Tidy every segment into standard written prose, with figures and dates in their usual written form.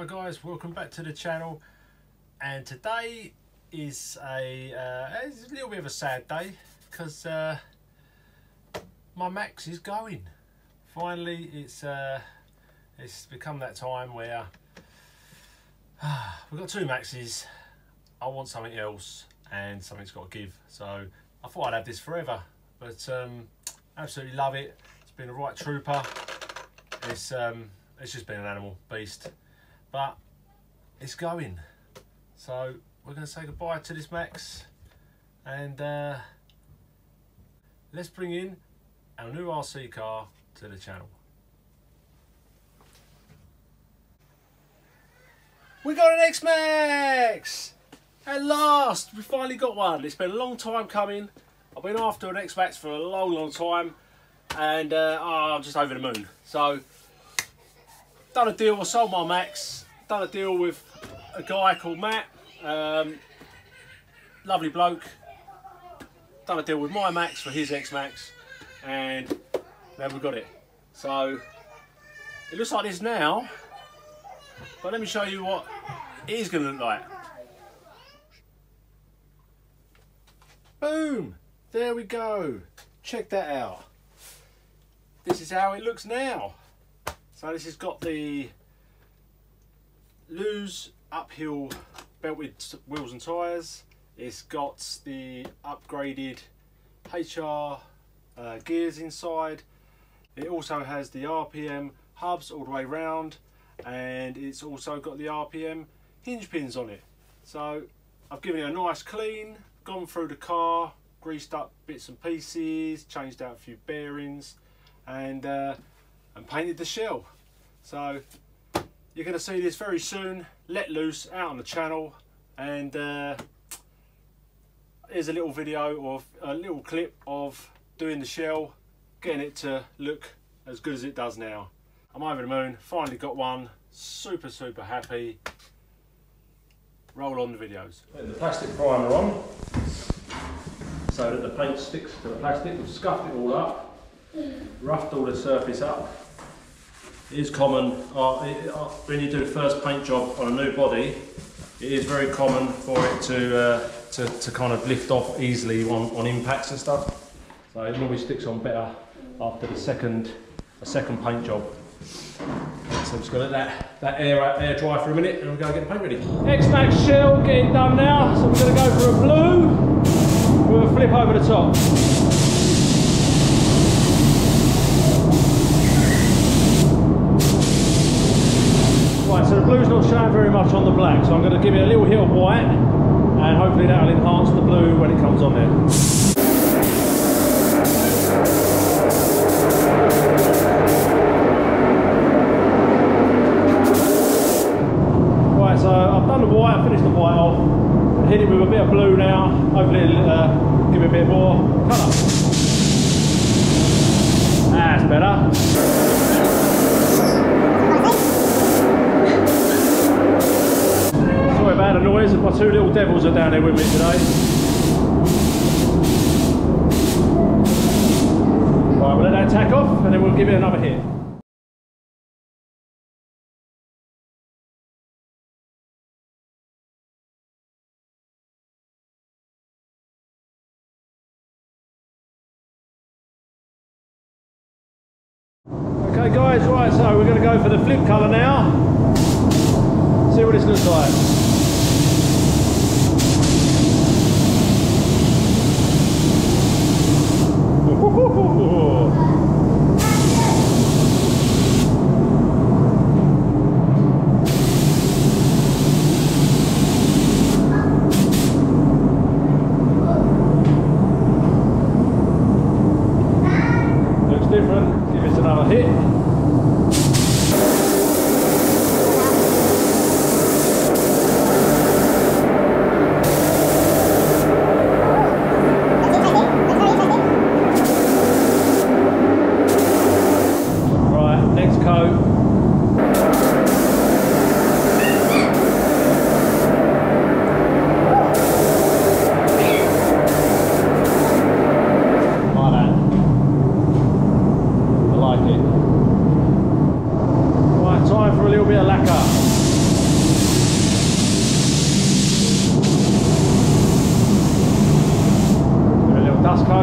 Hi guys, welcome back to the channel, and today is it's a little bit of a sad day because my Max is going. Finally, it's become that time where we've got two Maxes. I want something else and something's got to give, so I thought I'd have this forever, but absolutely love it. It's been a right trooper. It's just been an animal beast, but it's going. So we're going to say goodbye to this Max, and let's bring in our new RC car to the channel. We got an X-Max! At last, we finally got one. It's been a long time coming. I've been after an X-Max for a long time, and I'm just over the moon. So, done a deal. I sold my Max. Done a deal with a guy called Matt. Lovely bloke. Done a deal with my Max for his X-Max, and now we've got it. So, it looks like this now, but let me show you what it is going to look like. Boom! There we go. Check that out. This is how it looks now. So this has got the Lewis uphill belted wheels and tyres. It's got the upgraded HR gears inside. It also has the RPM hubs all the way round, and it's also got the RPM hinge pins on it. So I've given it a nice clean, gone through the car, greased up bits and pieces, changed out a few bearings, and painted the shell. So you're going to see this very soon, let loose out on the channel, and here's a little video or a little clip of doing the shell, getting it to look as good as it does now. I'm over the moon, finally got one, super happy. Roll on the videos. Put the plastic primer on so that the paint sticks to the plastic. We've scuffed it all up, roughed all the surface up. It is common when you do the first paint job on a new body, it is very common for it to kind of lift off easily on impacts and stuff. So it normally sticks on better after a second paint job. So I'm just going to let that air dry for a minute, and we'll go get the paint ready. X-Max shell getting done now, so we're going to go for a blue with a flip over the top. Right, so the blue's not showing very much on the black, so I'm going to give it a little hit of white, and hopefully that'll enhance the blue when it comes on there. So I've done the white, I finished the white off, hit it with a bit of blue now, hopefully it'll give it a bit more colour. That's better. Sorry about the noise, my two little devils are down there with me today. Right, we'll let that tack off and then we'll give it another hit. Okay guys, right, so we're going to go for the flip colour now, see what this looks like. Looks different, give it another hit. Right, time for a little bit of lacquer.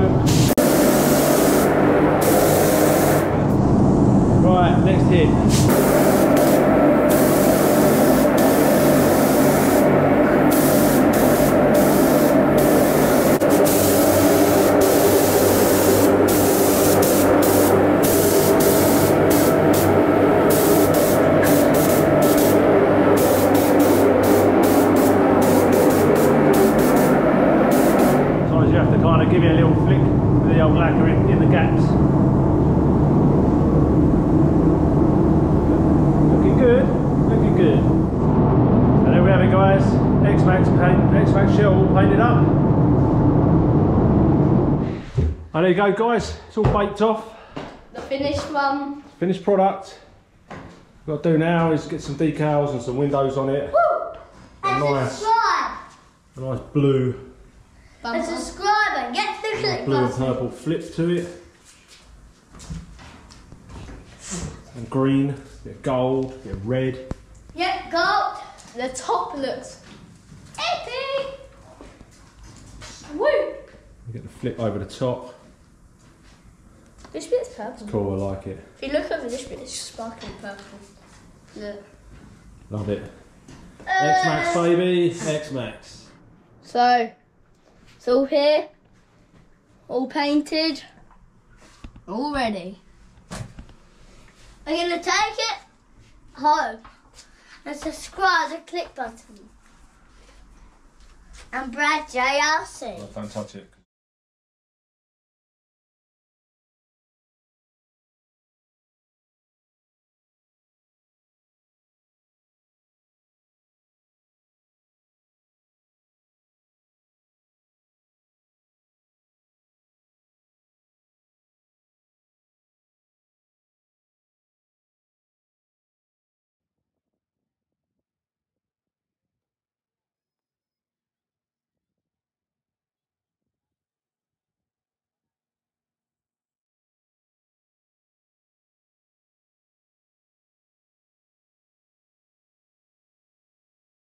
go. Right, next hit. Sometimes you have to kind of give it a little flick with the old lacquer in the gaps. Looking good. And there we have it, guys. X-Max shell all painted up. And there you go, guys. It's all baked off. The finished one. Finished product. What I've got to do now is get some decals and some windows on it. Woo! A nice blue. And subscribe and get the click Blue and button. purple flip to it. And green, bit of gold, bit of red. Yep, gold. The top looks epic. Woo! Get the flip over the top. This bit's purple. Cool, I like it. If you look over this bit, it's sparkling purple. Look. Love it. X-Max, baby. X-Max. So, it's all here, all painted, all ready. I'm going to take it home and subscribe the click button. And Brad JRC. Don't touch it.